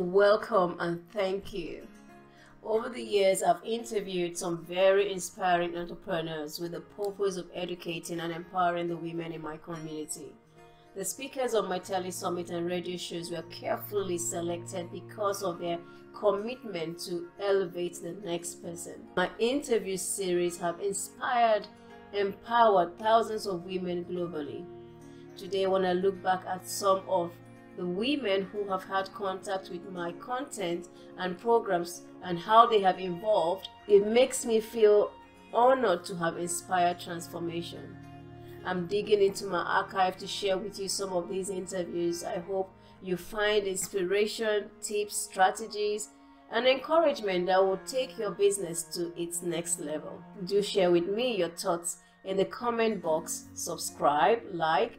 Welcome and thank you. Over the years, I've interviewed some very inspiring entrepreneurs with the purpose of educating and empowering the women in my community. The speakers on my Telesummit and Radio shows were carefully selected because of their commitment to elevate the next person. My interview series have inspired, empowered thousands of women globally. Today, I want to look back at some of the women who have had contact with my content and programs and how they have evolved. It makes me feel honored to have inspired transformation. I'm digging into my archive to share with you some of these interviews. I hope you find inspiration, tips, strategies, and encouragement that will take your business to its next level. Do share with me your thoughts in the comment box, subscribe, like,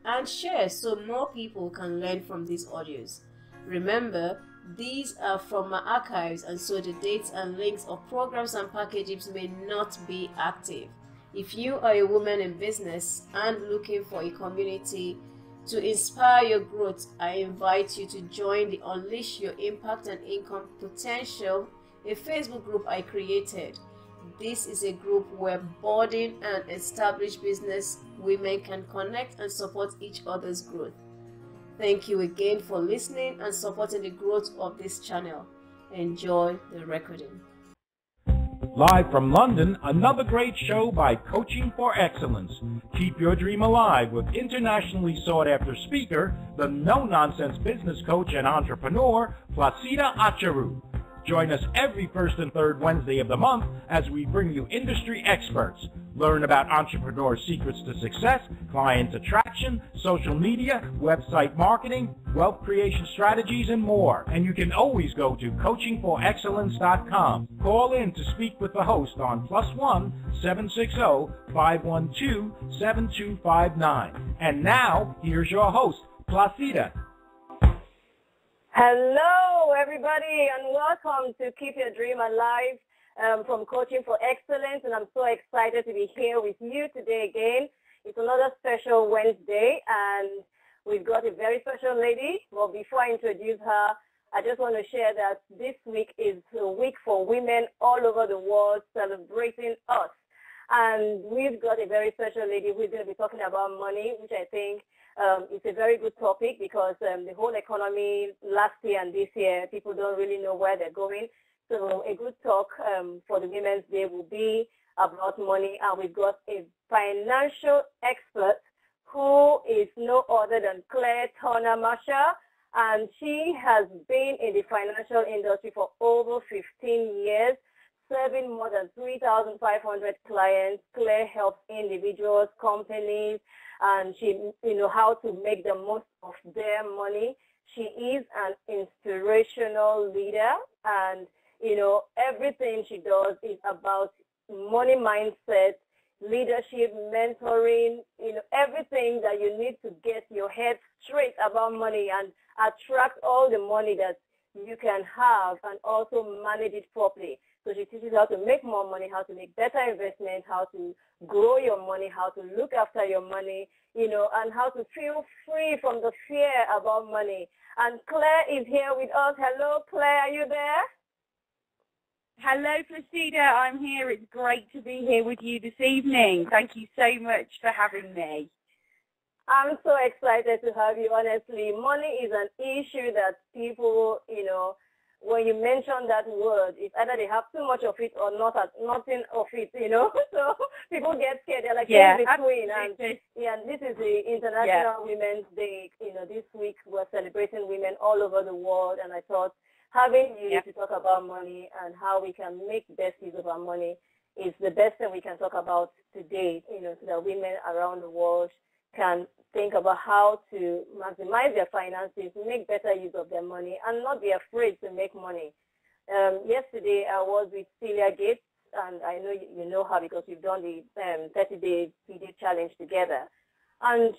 and share so more people can learn from these audios. Remember, these are from my archives, and so the dates and links of programs and packages may not be active. If you are a woman in business and looking for a community to inspire your growth, I invite you to join the Unleash Your Impact and Income Potential, a Facebook group I created. This is a group where budding and established business women can connect and support each other's growth. Thank you again for listening and supporting the growth of this channel. Enjoy the recording. Live from London, another great show by Coaching for Excellence. Keep your dream alive with internationally sought-after speaker, the no-nonsense business coach and entrepreneur, Placida Acheru. Join us every first and third Wednesday of the month as we bring you industry experts. Learn about entrepreneur secrets to success, client attraction, social media, website marketing, wealth creation strategies, and more. And you can always go to coachingforexcellence.com. Call in to speak with the host on +1 760 512 7259. And now, here's your host, Placida. Hello, everybody, and welcome to Keep Your Dream Alive from Coaching for Excellence. And I'm so excited to be here with you today again. It's another special Wednesday, and we've got a very special lady. Well, before I introduce her, I just want to share that this week is a week for women all over the world celebrating us. And we've got a very special lady who's going to be talking about money, which I think it's a very good topic because the whole economy last year and this year, people don't really know where they're going. So a good talk for the Women's Day will be about money. And we've got a financial expert who is no other than Claire Turner-Marshall. And she has been in the financial industry for over 15 years, serving more than 3,500 clients. Claire helps individuals, companies, and she how to make the most of their money. She is an inspirational leader, and everything she does is about money mindset, leadership, mentoring, everything that you need to get your head straight about money and attract all the money that you can have and also manage it properly. So she teaches how to make more money, how to make better investments, how to grow your money, how to look after your money, and how to feel free from the fear about money. And Claire is here with us. Hello, Claire, are you there? Hello, Placida. I'm here. It's great to be here with you this evening. Thank you so much for having me. I'm so excited to have you, honestly. Money is an issue that people, when you mention that word, it's either they have too much of it or nothing of it, So people get scared. They're like, in between. And this is the International Women's Day. This week we're celebrating women all over the world, and I thought having you to talk about money and how we can make best use of our money is the best thing we can talk about today, so that women around the world can think about how to maximize their finances, make better use of their money, and not be afraid to make money. Yesterday, I was with Celia Gates, and I know you know her because we've done the 30-day video challenge together. And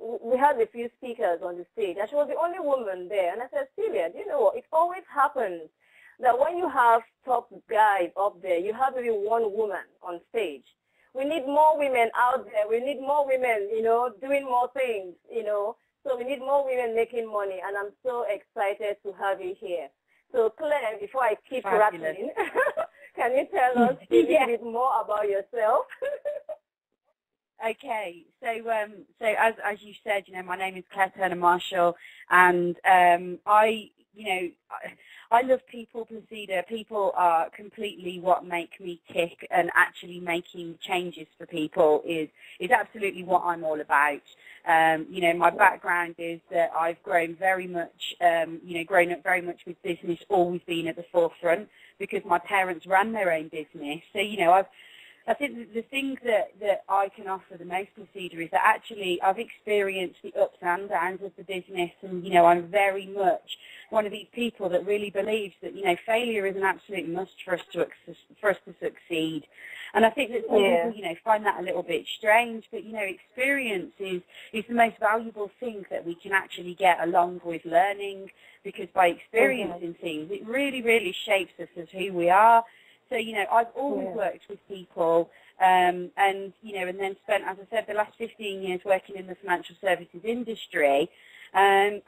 we had a few speakers on the stage, and she was the only woman there. And I said, Celia, do you know what? It always happens that when you have top guys up there, you have maybe one woman on stage. We need more women out there. We need more women, doing more things, So we need more women making money, and I'm so excited to have you here. So Claire, before I keep rattling, can you tell us a little bit more about yourself? Okay, so as you said, my name is Claire Turner Marshall, and I love people, Placida. People are completely what make me tick, and actually making changes for people is absolutely what I'm all about. My background is that I've grown very much, grown up very much with business, always been at the forefront because my parents ran their own business. So, I think the thing that I can offer the most, Placida, is that actually I've experienced the ups and downs of the business, and, I'm very much one of these people that really believes that, failure is an absolute must for us to succeed. And I think that some people, find that a little bit strange, but, experience is the most valuable thing that we can actually get along with learning, because by experiencing things, it really, really shapes us as who we are. So, I've always worked with people and then spent, as I said, the last 15 years working in the financial services industry and,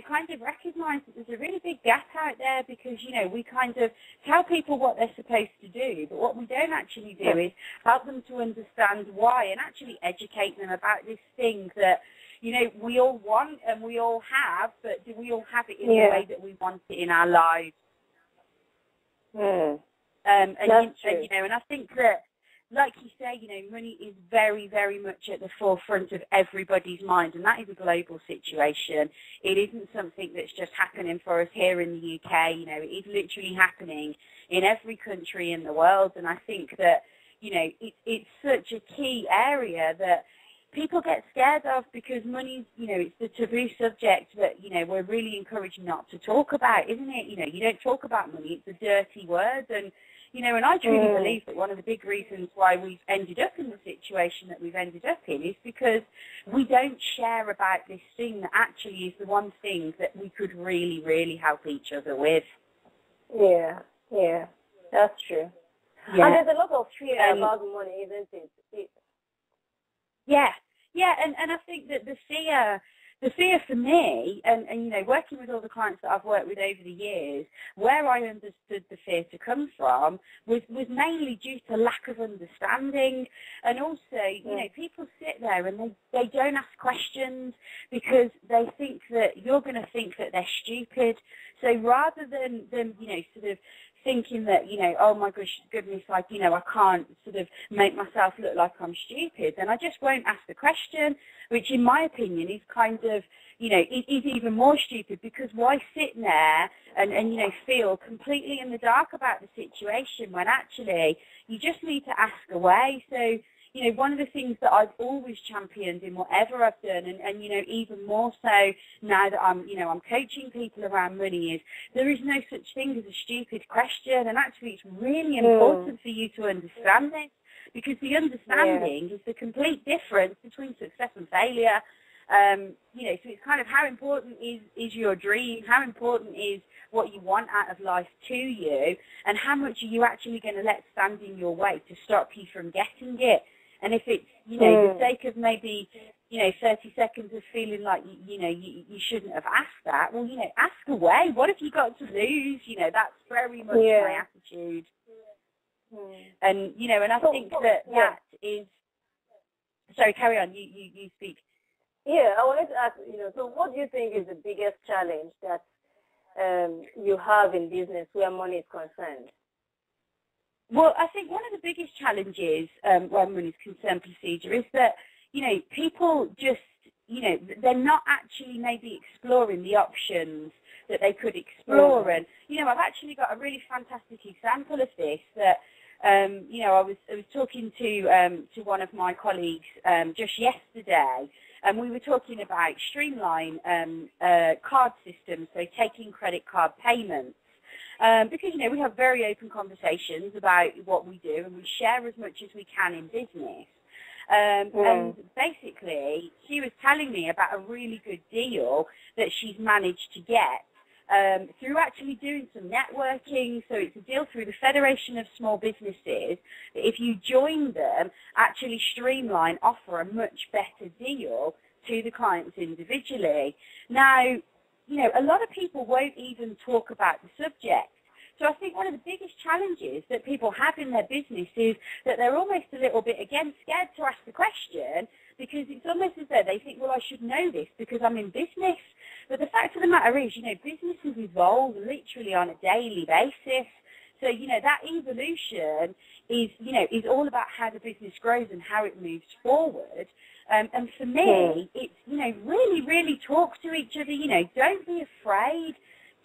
kind of recognised that there's a really big gap out there because, we kind of tell people what they're supposed to do, but what we don't actually do is help them to understand why and actually educate them about this thing that, we all want and we all have, but do we all have it in the way that we want it in our lives? And I think that, like you say, money is very, very much at the forefront of everybody's mind, and that is a global situation. It isn't something that's just happening for us here in the UK. It is literally happening in every country in the world, and I think that, it's such a key area that people get scared of because money's, it's the taboo subject that, we're really encouraged not to talk about, isn't it? You don't talk about money. It's a dirty word, and and I truly believe that one of the big reasons why we've ended up in the situation that we've ended up in is because we don't share about this thing that actually is the one thing that we could really, really help each other with. Yeah, that's true. Yeah. And there's a lot of fear about money, isn't it? Yeah, and I think that the fear for me, and working with all the clients that I've worked with over the years, where I understood the fear to come from was mainly due to lack of understanding, and also, people sit there and they don't ask questions because they think that you're going to think that they're stupid. So rather than sort of thinking that, oh my goodness, like, I can't sort of make myself look like I'm stupid, then I just won't ask the question, which in my opinion is kind of, it is even more stupid, because why sit there and feel completely in the dark about the situation when actually you just need to ask away. So, one of the things that I've always championed in whatever I've done, and even more so now that I'm coaching people around money, is there is no such thing as a stupid question, and actually it's really important for you to understand it, because the understanding is the complete difference between success and failure. So it's kind of how important is your dream, how important is what you want out of life to you, and how much are you actually going to let stand in your way to stop you from getting it. And if it's, the sake of maybe, 30 seconds of feeling like, you shouldn't have asked that, well, ask away. What have you got to lose? That's very much my attitude. And, and I think that is, sorry, carry on, you speak. Yeah, I wanted to ask, so what do you think is the biggest challenge that you have in business where money is concerned? Well, I think one of the biggest challenges where money is concerned, Placida, is that, people just, they're not actually maybe exploring the options that they could explore. And, I've actually got a really fantastic example of this that, I was talking to one of my colleagues just yesterday, and we were talking about streamline card systems, so taking credit card payments. Because, we have very open conversations about what we do, and we share as much as we can in business. And basically, she was telling me about a really good deal that she's managed to get through actually doing some networking. So it's a deal through the Federation of Small Businesses. If you join them, actually Streamline offer a much better deal to the clients individually. Now, you know, a lot of people won't even talk about the subject. So I think one of the biggest challenges that people have in their business is that they're almost a little bit, again, scared to ask the question, because it's almost as though they think, well, I should know this because I'm in business. But the fact of the matter is, you know, businesses evolve literally on a daily basis. So, you know, that evolution is, you know, is all about how the business grows and how it moves forward. And for me, it's, you know, really, really talk to each other. You know, don't be afraid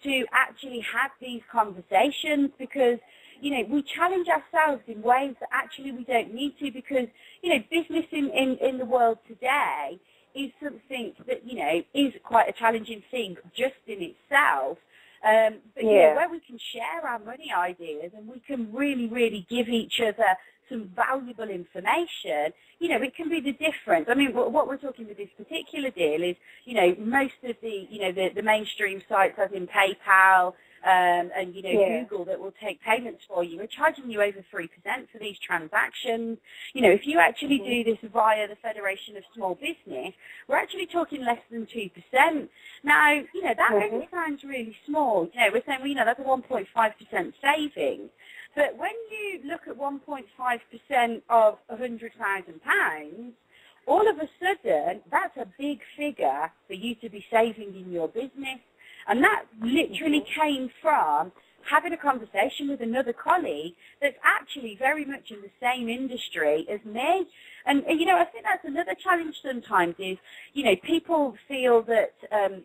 to actually have these conversations, because, you know, we challenge ourselves in ways that actually we don't need to, because, you know, business in the world today is something that, you know, is quite a challenging thing just in itself. But, you know, where we can share our money ideas and we can really, really give each other some valuable information, you know, it can be the difference. I mean, what we're talking with this particular deal is, you know, most of the, you know, the mainstream sites, as in PayPal and, you know, Google, that will take payments for you, are charging you over 3% for these transactions. You know, if you actually do this via the Federation of Small Business, we're actually talking less than 2%. Now, you know, that only sounds really small. You know, we're saying, well, you know, that's a 1.5% saving. But when you look at 1.5% of £100,000, all of a sudden, that's a big figure for you to be saving in your business. And that literally came from having a conversation with another colleague that's actually very much in the same industry as me. And you know, I think that's another challenge sometimes is, you know, people feel that,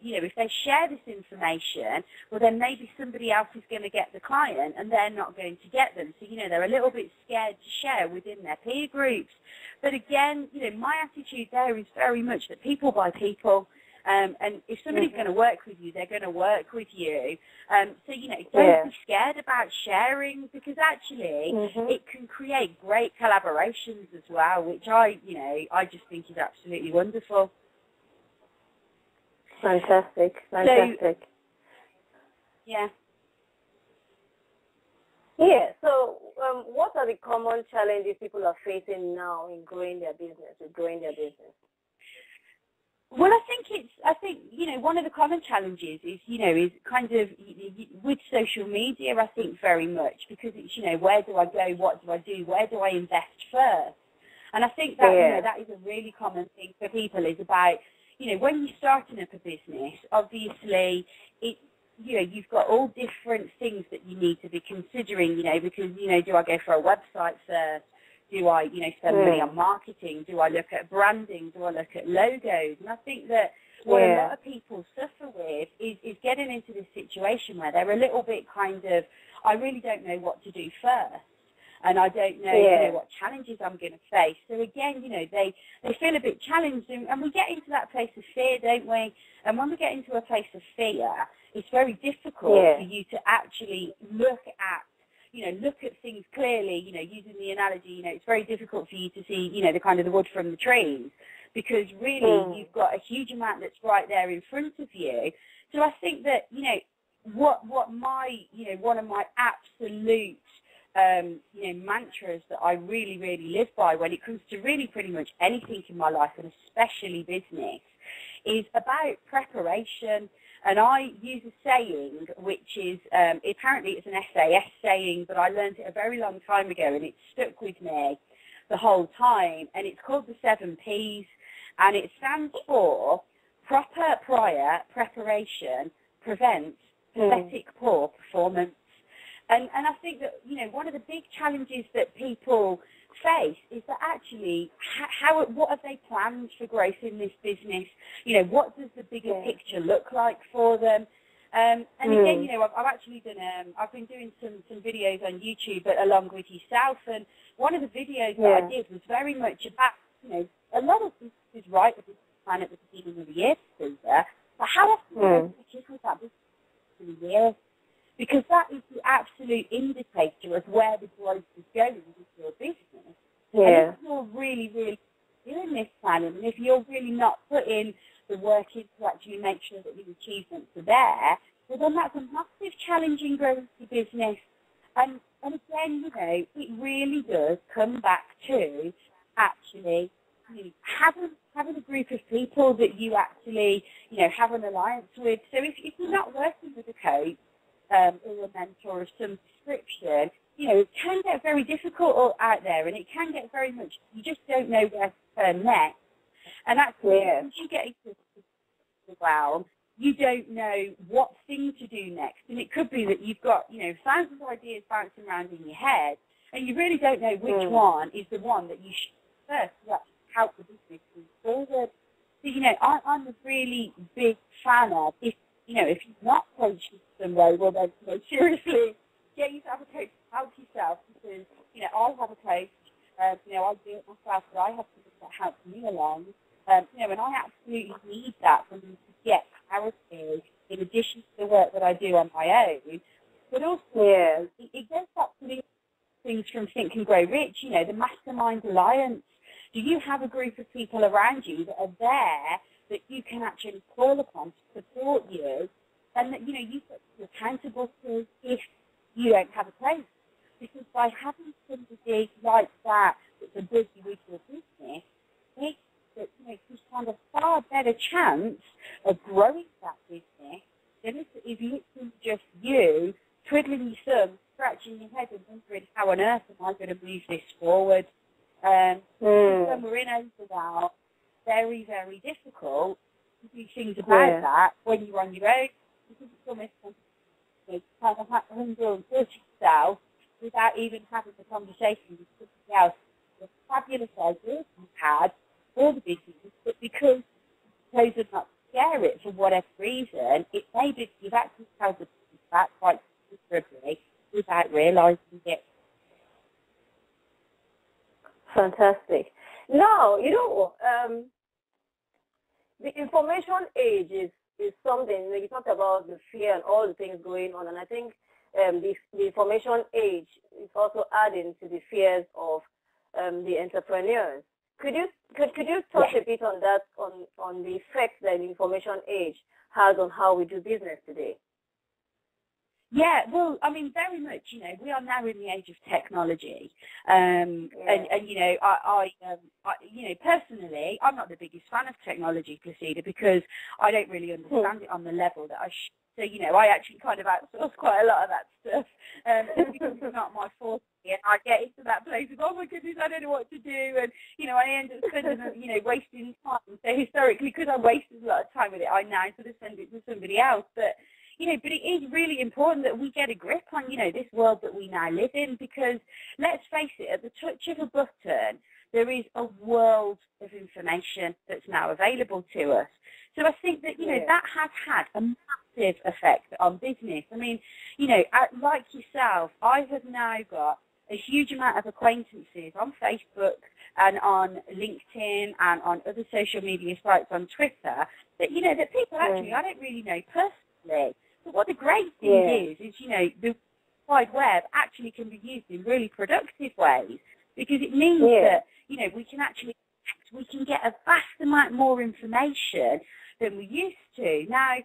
you know, if they share this information, well, then maybe somebody else is going to get the client and they're not going to get them. So, you know, they're a little bit scared to share within their peer groups. But again, you know, my attitude there is very much that people buy people. And if somebody's going to work with you, they're going to work with you. So, you know, don't be scared about sharing, because actually it can create great collaborations as well, which I just think is absolutely wonderful. Fantastic. So, yeah. Yeah, so what are the common challenges people are facing now in growing their business, Well, I think, you know, one of the common challenges is, you know, is kind of with social media, I think very much, because it's, you know, where do I go, what do I do, where do I invest first? And I think that, you know, that is a really common thing for people, is about, you know, when you're starting up a business, obviously, it, you know, you've got all different things that you need to be considering, you know, because, you know, do I go for a website first? Do I, you know, spend money on marketing? Do I look at branding? Do I look at logos? And I think that what a lot of people suffer with is getting into this situation where they're a little bit kind of, I really don't know what to do first. And I don't know, you know, what challenges I'm going to face. So again, you know, they feel a bit challenged, and we get into that place of fear, don't we? And when we get into a place of fear, it's very difficult for you to actually look at things clearly, you know, using the analogy, you know, it's very difficult for you to see, you know, the kind of the wood from the trees, because really you've got a huge amount that's right there in front of you. So I think that, you know, what my, you know, one of my absolute, you know, mantras that I really, really live by when it comes to really pretty much anything in my life, and especially business, is about preparation. And I use a saying, which is, apparently it's an SAS saying, but I learned it a very long time ago, and it stuck with me the whole time. And it's called the 7 Ps, and it stands for proper prior preparation prevents pathetic poor performance. And I think that, you know, one of the big challenges that people face is that actually, what have they planned for growth in this business? You know, what does the bigger picture look like for them? And again, you know, I've actually done, I've been doing some videos on YouTube, but along with yourself, and one of the videos that I did was very much about, you know, a lot of this is right with this plan at the beginning of the year, but how often do you kick with that business in the year? Because that is the absolute indicator of where the growth is going with your business. And if you're really, really doing this planning, and if you're really not putting the work in to actually make sure that your achievements are there, well, then that's a massive challenge in growing your business. And again, you know, it really does come back to actually, you know, having having a group of people that you actually, have an alliance with. So if you're not working with a coach or a mentor of some description, it can get very difficult out there, and it can get very much, you just don't know where to turn next. And actually, once you get into the realm, you don't know what thing to do next. And it could be that you've got, thousands of ideas bouncing around in your head, and you really don't know which one is the one that you should first to actually help the business move forward. So, I'm a really big fan of, if you're not coaching somewhere, well then, seriously, get yourself a coach to help yourself, because, I have a coach, I do it myself, but I have people that help me along, and I absolutely need that for me to get clarity in addition to the work that I do on my own. But also, it goes back to the things from Think and Grow Rich, the Mastermind Alliance. Do you have a group of people around you that are there that you can actually call upon to support you, and that, you've got to be accountable to if you don't have a coach? Because by having somebody like that that's a busy with your business, makes that, you stand a far better chance of growing that business than if it's just you twiddling your thumbs, scratching your head and wondering how on earth am I going to move this forward. When we're in overwhelm, very, very difficult to do things about that when you're on your own, because it's almost kind of humble and push yourself without even having the conversation with somebody else. The fabulous ideas you've had for the business, but because you've chosen not to share it for whatever reason, it may be you've actually held the business back quite considerably without realising it. Fantastic. Now, the information age is something, you talked about the fear and all the things going on, and I think the information age is also adding to the fears of the entrepreneurs. Could you touch a bit on that, on the effect that the information age has on how we do business today? Yeah, well, I mean, very much, we are now in the age of technology. And I personally, I'm not the biggest fan of technology, Placida, because I don't really understand it on the level that I should. So, I actually kind of outsource quite a lot of that stuff because it's not my forte. And I get into that place of, oh my goodness, I don't know what to do. And, I end up spending, wasting time. So historically, because I wasted a lot of time with it, I now sort of send it to somebody else. But it is really important that we get a grip on, this world that we now live in, because let's face it, at the touch of a button, there is a world of information that's now available to us. So I think that, that has had a massive effect on business. I mean, like yourself, I have now got a huge amount of acquaintances on Facebook and on LinkedIn and on other social media sites on Twitter that, that people actually I don't really know personally. But what the great thing is, the wide web actually can be used in really productive ways, because it means that, we can get a vast amount more information than we used to. Now,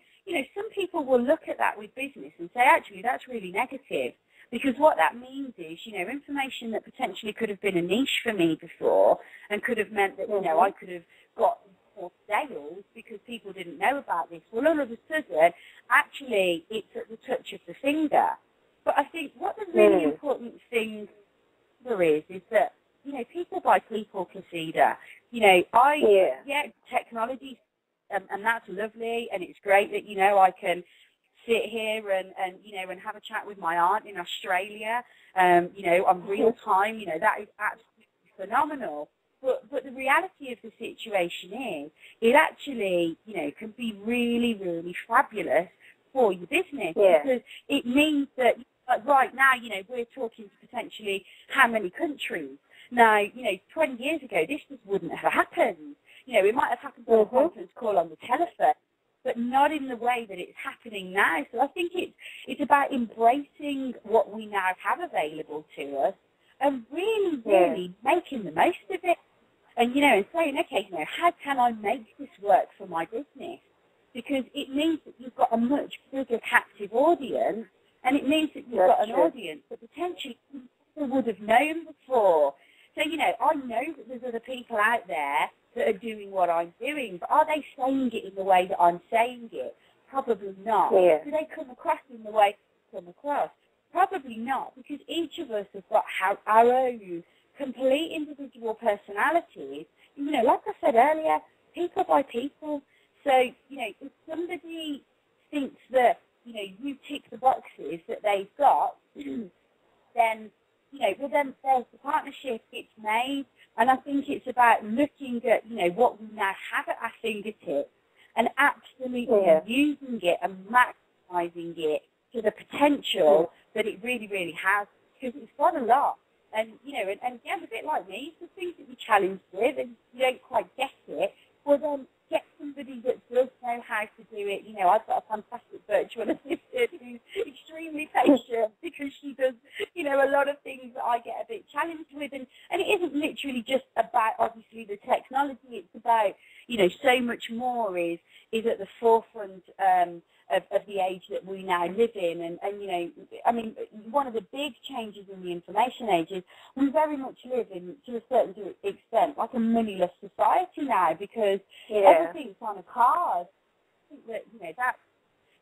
some people will look at that with business and say, actually, that's really negative, because what that means is, information that potentially could have been a niche for me before and could have meant that, I could have got more sales because people didn't know about this. Well, all of a sudden, actually, it's at the touch of the finger. But I think what the really important thing there is that, people buy people, Placida. Technology, and that's lovely, and it's great that, I can sit here and have a chat with my aunt in Australia, on real time, that is absolutely phenomenal. But the reality of the situation is, it actually, can be really, really fabulous for your business, because it means that right now, we're talking to potentially how many countries. Now, 20 years ago, this just wouldn't have happened. It might have happened on a conference call on the telephone, but not in the way that it's happening now. So I think it's about embracing what we now have available to us and really, really making the most of it. And, and saying, okay, how can I make this work for my business? Because it means that you've got a much bigger captive audience, and it means that you've got an audience that potentially people would have known before. So, I know that there's other people out there that are doing what I'm doing, but are they saying it in the way that I'm saying it? Probably not. Yeah. Do they come across in the way they come across? Probably not, because each of us has got our own complete individual personalities. You know, like I said earlier, people by people. So, you know, if somebody thinks that, you know, you tick the boxes that they've got, then, you know, well, then there's the partnership, it's made. And I think it's about looking at, you know, what we now have at our fingertips and absolutely using it and maximising it to the potential that it really, really has, because it's got a lot. And, you know, and again, a bit like me, the things that you're challenged with and you don't quite get it, well, then get somebody that does know how to do it. You know, I've got a fantastic virtual assistant who's extremely patient because she does, you know, a lot of things that I get a bit challenged with. And it isn't literally just about, obviously, the technology. It's about, you know, so much more is at the forefront of the age that we now live in. And, you know, I mean, one of the big changes in the information age is we very much live in, to a certain extent, like a moneyless society now, because everything's on a card. I think that, you know,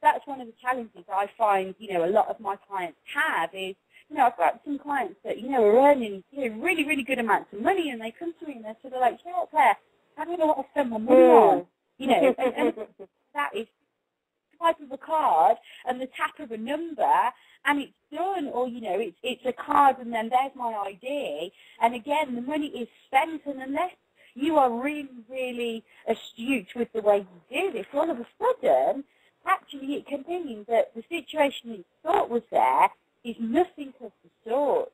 that's one of the challenges I find, you know, a lot of my clients have is, you know, I've got some clients that, you know, are earning, you know, really, really good amounts of money, and they come to me and they're sort of like, you know what, Claire, I don't know what to spend my money on. You know, and that is type of a card and the tap of a number and it's done, or, you know, it's a card and then there's my ID, and again the money is spent, and unless you are really, really astute with the way you do this, all of a sudden actually it can mean that the situation you thought was there is nothing of the sort.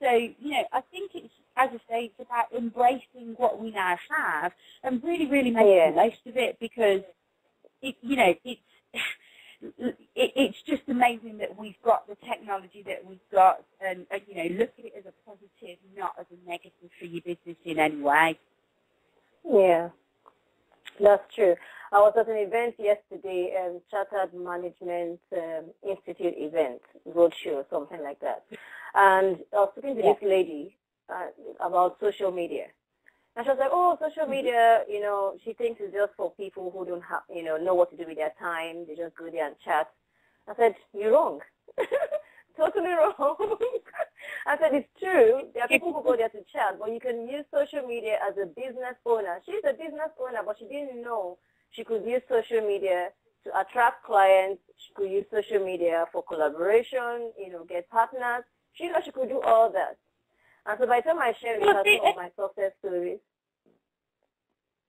So, you know, I think it's, as I say, it's about embracing what we now have and really, really making the most of it, because it, you know, it's just amazing that we've got the technology that we've got, and you know, look at it as a positive, not as a negative for your business in any way. Yeah, that's true. I was at an event yesterday, Chartered Management Institute event, roadshow, something like that. And I was talking to this lady about social media. And she was like, oh, social media, you know, she thinks it's just for people who don't have, you know what to do with their time. They just go there and chat. I said, you're wrong. Totally wrong. I said, it's true. There are people who go there to chat, but you can use social media as a business owner. She's a business owner, but she didn't know she could use social media to attract clients. She could use social media for collaboration, you know, get partners. She knows she could do all that. And so by the time I share with her some of my success stories.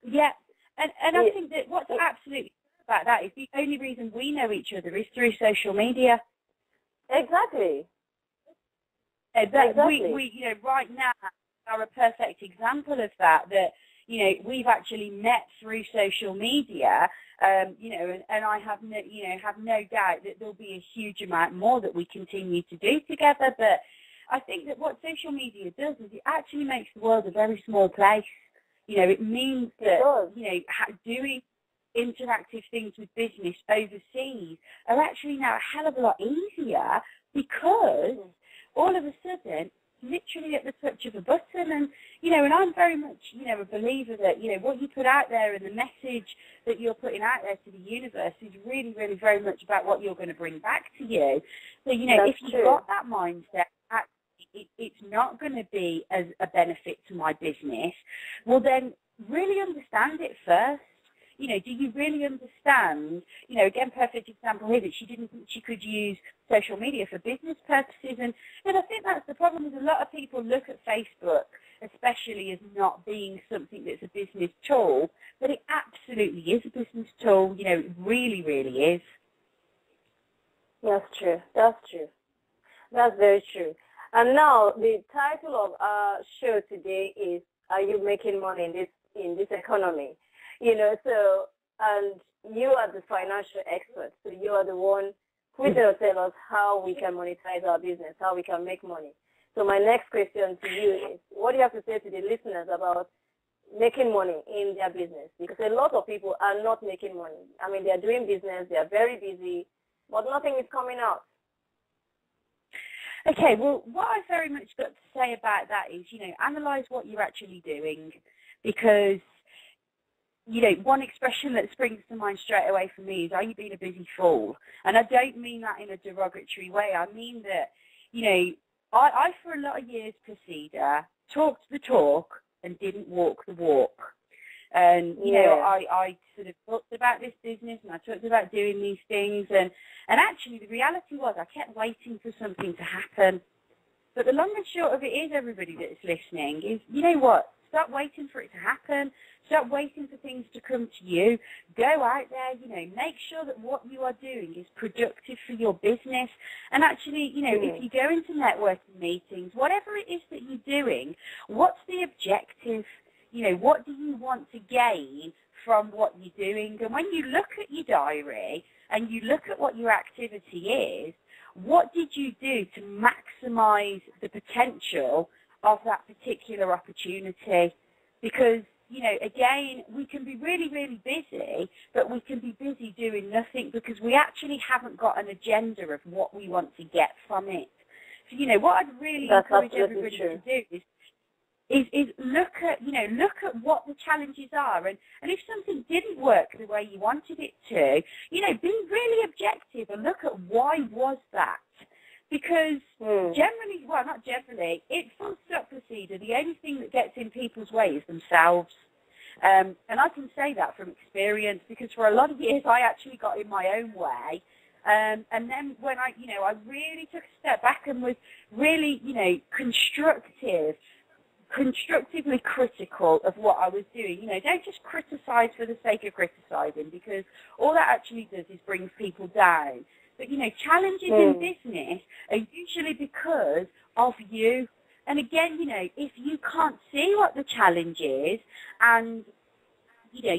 Yeah, and I think that what's absolutely about that is the only reason we know each other is through social media. Exactly. We you know, right now are a perfect example of that, you know, we've actually met through social media, you know, and I have no doubt that there'll be a huge amount more that we continue to do together. But I think that what social media does is it actually makes the world a very small place. You know, it means that, you know, doing interactive things with business overseas are actually now a hell of a lot easier, because all of a sudden, literally at the touch of a button, and, you know, and I'm very much, you know, a believer that, you know, what you put out there and the message that you're putting out there to the universe is really, really very much about what you're going to bring back to you. So, you know, if you've got that mindset, it's not going to be as a benefit to my business, well then really understand it first. You know, do you really understand, you know, again, perfect example here that she didn't think she could use social media for business purposes, and I think that's the problem, is a lot of people look at Facebook especially as not being something that's a business tool, but it absolutely is a business tool. You know, it really, really is. That's true. That's true. That's very true. And now the title of our show today is, are you making money in this economy? You know, so, and you are the financial expert, so you are the one who will tell us how we can monetize our business, how we can make money. So my next question to you is, what do you have to say to the listeners about making money in their business? Because a lot of people are not making money. I mean, they're doing business, they're very busy, but nothing is coming out. Okay, well, what I've very much got to say about that is, you know, analyse what you're actually doing, because, you know, one expression that springs to mind straight away for me is, are you being a busy fool? And I don't mean that in a derogatory way. I mean that, you know, I for a lot of years, Placida, talked the talk and didn't walk the walk. And, you know, I sort of talked about this business and I talked about doing these things. And actually the reality was I kept waiting for something to happen. But the long and short of it is, everybody that's listening, is, you know what, stop waiting for it to happen. Stop waiting for things to come to you. Go out there, you know, make sure that what you are doing is productive for your business. And actually, you know, if you go into networking meetings, whatever it is that you're doing, what's the objective? You know, what do you want to gain from what you're doing? And when you look at your diary and you look at what your activity is, what did you do to maximize the potential of that particular opportunity? Because, you know, again, we can be really, really busy, but we can be busy doing nothing because we actually haven't got an agenda of what we want to get from it. So, you know, what I'd really encourage everybody to do is look at, you know, look at what the challenges are, and if something didn't work the way you wanted it to, you know, be really objective and look at why was that. Because generally, well, not generally, it full stop, Placida, the only thing that gets in people's way is themselves. And I can say that from experience because for a lot of years I actually got in my own way. And then when I really took a step back and was really, you know, constructively critical of what I was doing. You know, don't just criticize for the sake of criticizing because all that actually does is bring people down. But, you know, challenges in business are usually because of you. And again, you know, if you can't see what the challenge is and, you know,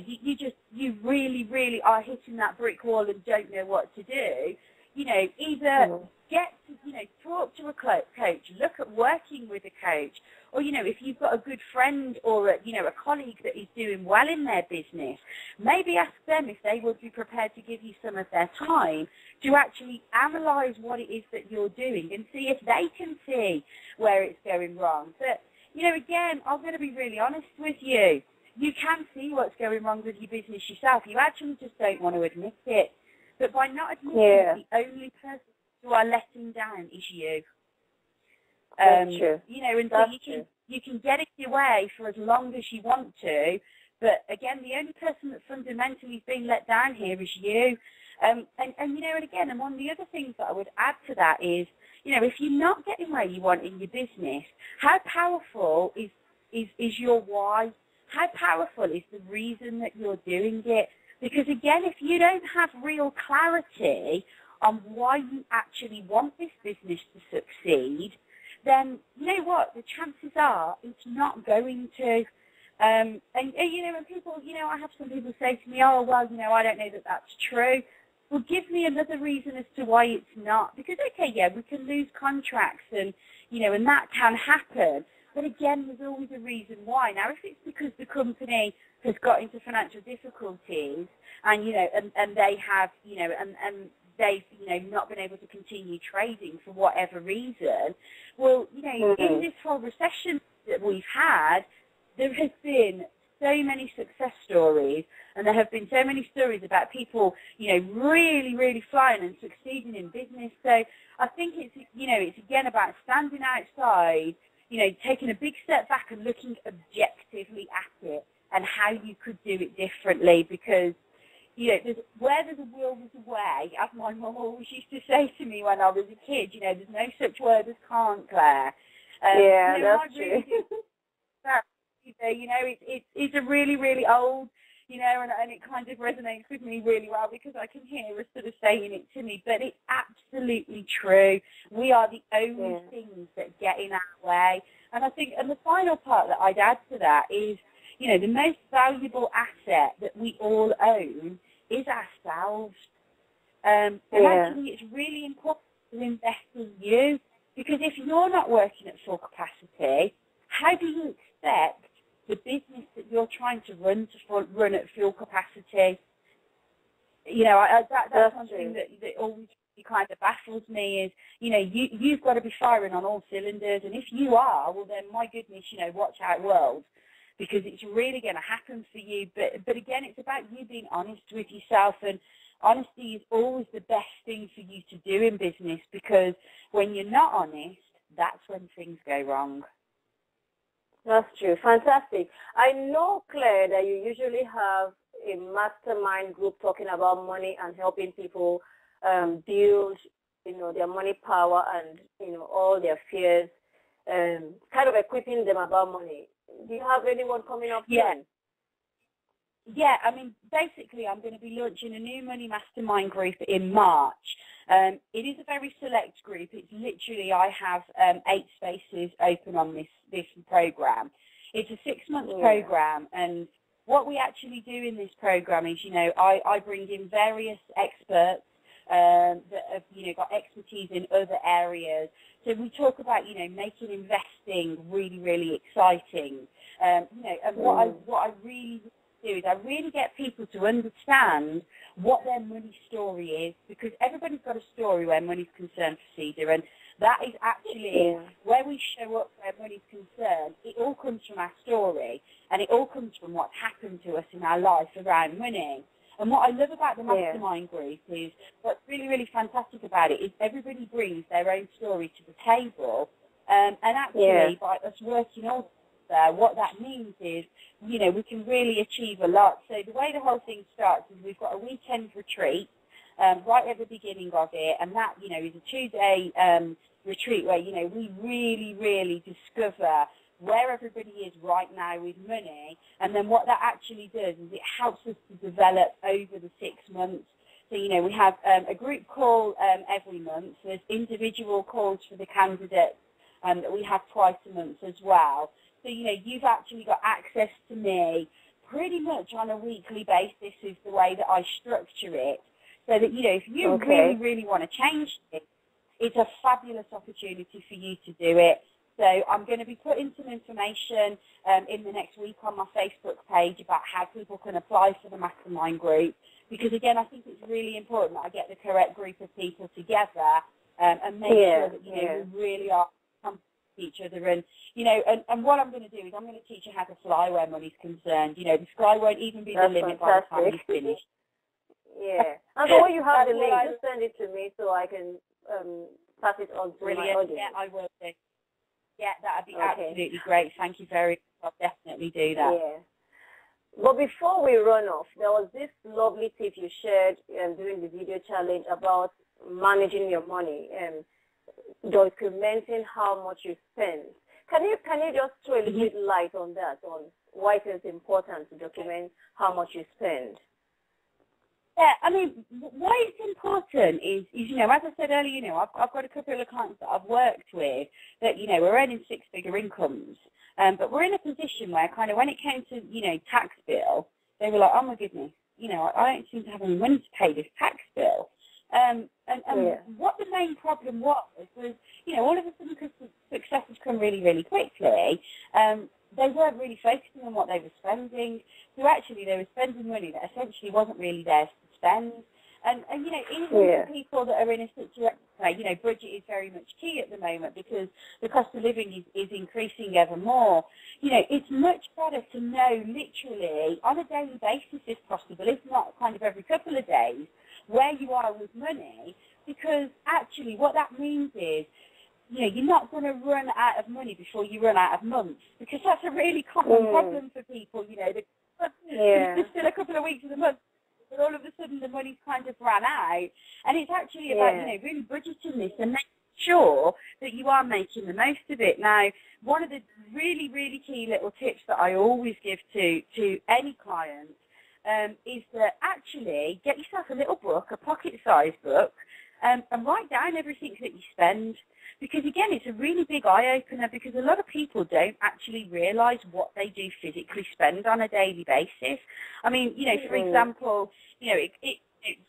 you really, really are hitting that brick wall and don't know what to do, you know, either get to, you know, talk to a coach, look at working with a coach, or, you know, if you've got a good friend or, a colleague that is doing well in their business, maybe ask them if they would be prepared to give you some of their time to actually analyze what it is that you're doing and see if they can see where it's going wrong. But, you know, again, I'm going to be really honest with you. You can see what's going wrong with your business yourself. You actually just don't want to admit it. But by not admitting it, the only person who are letting down is you. That's true. You know, and so you can get it your way for as long as you want to, but again, the only person that fundamentally is being let down here is you. And you know, and again, and one of the other things that I would add to that is, you know, if you're not getting where you want in your business, how powerful is your why? How powerful is the reason that you're doing it? Because again, if you don't have real clarity on why you actually want this business to succeed, then you know what, the chances are it's not going to. And you know, when people, you know, I have some people say to me, oh, well, you know, I don't know that that's true. Well, give me another reason as to why it's not. Because, okay, yeah, we can lose contracts and, you know, and that can happen. But again, there's always a reason why. Now, if it's because the company has got into financial difficulties and, you know, and they have, you know, and they've, you know, not been able to continue trading for whatever reason, well, you know, in this whole recession that we've had, there has been so many success stories, and there have been so many stories about people, you know, really, really flying and succeeding in business. So I think it's, you know, it's again about standing outside, you know, taking a big step back and looking objectively at it and how you could do it differently, because, you know, where there's a will, there's a way, as my mum always used to say to me when I was a kid. You know, there's no such word as can't, Claire. Yeah, you know, that's true. You know, it's a really, really old, you know, and it kind of resonates with me really well because I can hear her sort of saying it to me, but it's absolutely true. We are the only things that get in our way. And I think, and the final part that I'd add to that is, you know, the most valuable asset that we all own is ourselves. And actually it's really important to invest in you, because if you're not working at full capacity, how do you expect the business that you're trying to run at full capacity? You know, that's something that always kind of baffles me is, you know, you've got to be firing on all cylinders, and if you are, well then, my goodness, you know, watch out, world. because it's really going to happen for you. But again, it's about you being honest with yourself, and honesty is always the best thing for you to do in business, because when you're not honest, that's when things go wrong. That's true. Fantastic. I know, Claire, that you usually have a mastermind group talking about money and helping people build, their money power and, all their fears, kind of equipping them about money. Do you have anyone coming up soon? Yeah, I mean, basically, I'm going to be launching a new money mastermind group in March. It is a very select group. It's literally, I have 8 spaces open on this program. It's a 6-month program, and what we actually do in this program is, I bring in various experts that have, got expertise in other areas. So we talk about, making investing really, really exciting. And what I really do is I really get people to understand what their money story is, because everybody's got a story where money's concerned, Placida, and that is actually where we show up where money's concerned. It all comes from our story, and it all comes from what's happened to us in our life around money. And what I love about the Mastermind Group is, what's really, really fantastic about it is everybody brings their own story to the table, and actually by us working all what that means is, we can really achieve a lot. So the way the whole thing starts is we've got a weekend retreat right at the beginning of it, and that, is a 2-day retreat where, we really, really discover where everybody is right now with money, and then what that actually does is it helps us to develop over the 6 months. So, we have a group call every month. There's individual calls for the candidates that we have twice a month as well. So, you've actually got access to me pretty much on a weekly basis is the way that I structure it. So that, if you really, really want to change it, it's a fabulous opportunity for you to do it. So I'm going to be putting some information in the next week on my Facebook page about how people can apply for the Mastermind Group, because, again, I think it's really important that I get the correct group of people together and make sure that, we really are each other, and and what I'm going to do is I'm going to teach you how to fly where money's concerned. The sky won't even be the limit by the time you finish. And so when you have the link, just send it to me so I can pass it on to my audience. Yeah, I will do. Yeah, that'd be absolutely great. Thank you very much. I'll definitely do that. Yeah. But before we run off, there was this lovely tip you shared during the video challenge about managing your money and documenting how much you spend. Can you just throw a little bit light on that, on why it is important to document how much you spend? Yeah, I mean, why it's important is as I said earlier, I've got a couple of clients that I've worked with that, we're earning 6-figure incomes, but we're in a position where kind of when it came to, tax bill, they were like, oh my goodness, I don't seem to have any money to pay this tax bill. And what the main problem was, all of a sudden, because success has come really, really quickly, they weren't really focusing on what they were spending. So actually, they were spending money that essentially wasn't really theirs to spend. And even for people that are in a situation where, budget is very much key at the moment because the cost of living is increasing ever more, it's much better to know literally on a daily basis, if possible, if not kind of every couple of days, where you are with money, because actually what that means is, you're not going to run out of money before you run out of months, because that's a really common problem for people, there's still a couple of weeks of the month, but all of a sudden the money's kind of run out, and it's actually about, really budgeting this and making sure that you are making the most of it. Now, one of the really, really key little tips that I always give to any client is that actually get yourself a little book, a pocket-sized book, and write down everything that you spend. Because, again, it's a really big eye-opener, because a lot of people don't actually realise what they do physically spend on a daily basis. I mean, for example,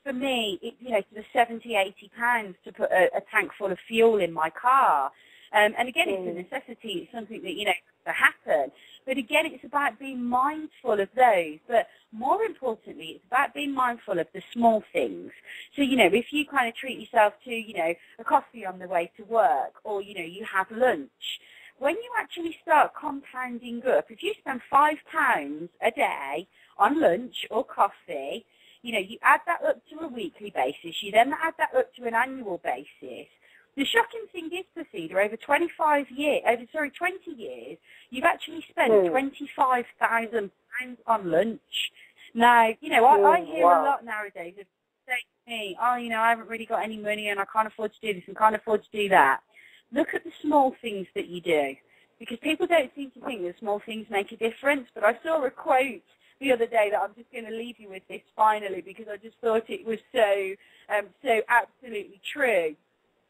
for me, it's the 70, 80 pounds to put a tank full of fuel in my car. And again, it's a necessity. It's something that, to happen. But again, it's about being mindful of those. But more importantly, it's about being mindful of the small things. So, if you kind of treat yourself to, a coffee on the way to work, or, you have lunch, when you actually start compounding up, if you spend £5 a day on lunch or coffee, you know, you add that up to a weekly basis, you then add that up to an annual basis. The shocking thing is, Placida, over 20 years, you've actually spent £25,000 on lunch. Now, you know, I hear a lot nowadays of saying to me, oh, you know, I haven't really got any money and I can't afford to do this and can't afford to do that. Look at the small things that you do, because people don't seem to think that small things make a difference. But I saw a quote the other day that I'm just going to leave you with this finally, because I just thought it was so absolutely true.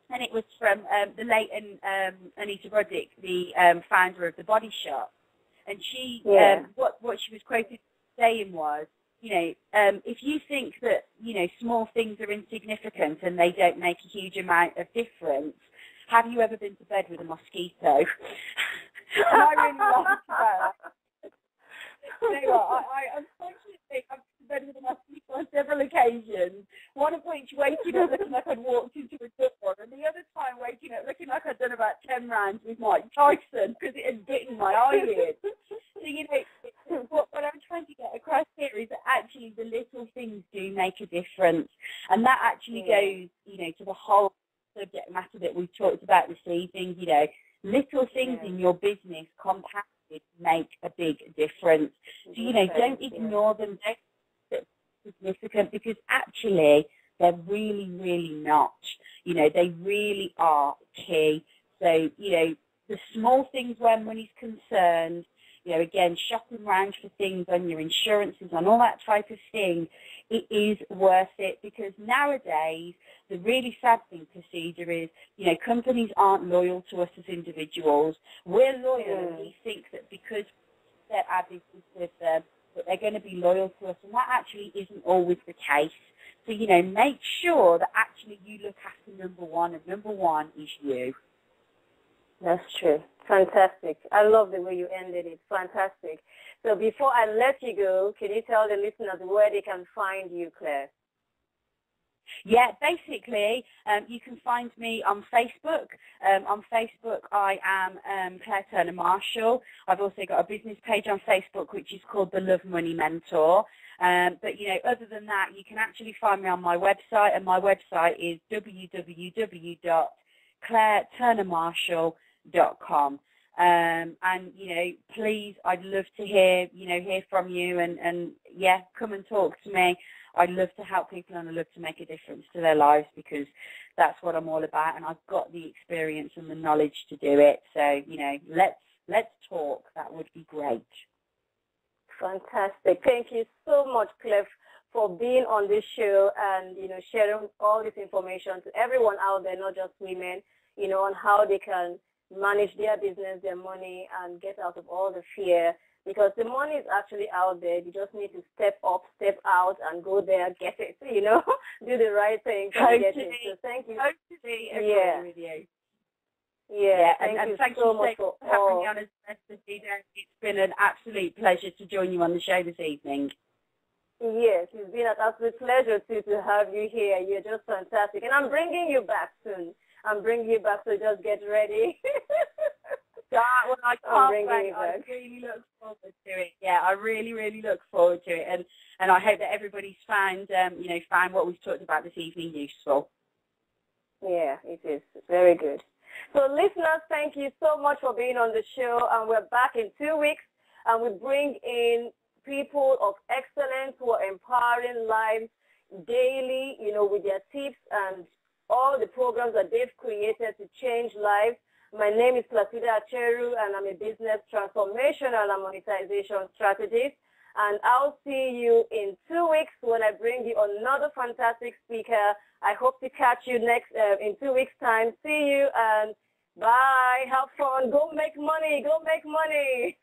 And it was from the late Anita Roddick, the founder of The Body Shop. And she, what she was quoted saying was, you know, if you think that, you know, small things are insignificant and they don't make a huge amount of difference, have you ever been to bed with a mosquito? And I really laughed about it. You know what, I unfortunately, I've been to bed with a mosquito on several occasions, one of which waking up looking like I'd walked into a door, and the other time waking up looking like I'd done about 10 rounds with Mike Tyson because it had bitten my eyelid. So, you know, what I'm trying to get across here is that actually the little things do make a difference. And that actually goes, you know, to the whole subject matter that we've talked about this evening. You know, little things in your business compounded make a big difference. So, you know, don't ignore them. Don't think they're significant, because actually they're really, really not. You know, they really are key. So, you know, the small things where money's concerned, you know, again, shopping around for things on your insurances, on all that type of thing, it is worth it, because nowadays the really sad thing, Placida, is, you know, companies aren't loyal to us as individuals. We're loyal and we think that because they're our business with them, that they're going to be loyal to us, and that actually isn't always the case. So, you know, make sure that actually you look after number one, and number one is you. That's true. Fantastic. I love the way you ended it. Fantastic. So before I let you go, can you tell the listeners where they can find you, Claire? Yeah, basically, you can find me on Facebook. On Facebook, I am Claire Turner Marshall. I've also got a business page on Facebook, which is called The Love Money Mentor. But, you know, other than that, you can actually find me on my website, and my website is www.claireturnermarshall.com. And, you know, please, I'd love to hear from you, and yeah, come and talk to me. I'd love to help people, and I'd love to make a difference to their lives, because that's what I'm all about, and I've got the experience and the knowledge to do it. So, you know, let's talk. That would be great. Fantastic. Thank you so much, Cliff, for being on this show and, you know, sharing all this information to everyone out there, not just women, you know, on how they can manage their business, their money, and get out of all the fear, because the money is actually out there. You just need to step up, step out, and go there, get it, you know, do the right thing to get it. So thank you. Totally agree with you. Yeah, and thank you so much for having me on as Placida. It's been an absolute pleasure to join you on the show this evening. Yes, it's been an absolute pleasure to have you here. You're just fantastic. And I'm bringing you back soon. I'm bringing you back, so just get ready. Well, I can't wait. I really look forward to it. Yeah, I really, really look forward to it. And I hope that everybody's found what we've talked about this evening useful. Yeah, it is. Very good. So listeners, thank you so much for being on the show. And we're back in 2 weeks, and we bring in people of excellence who are empowering lives daily, you know, with their tips and all the programs that they've created to change lives. My name is Placida Acheru, and I'm a business transformational and monetization strategist. And I'll see you in 2 weeks when I bring you another fantastic speaker. I hope to catch you in 2 weeks' time. See you, and bye. Have fun. Go make money. Go make money.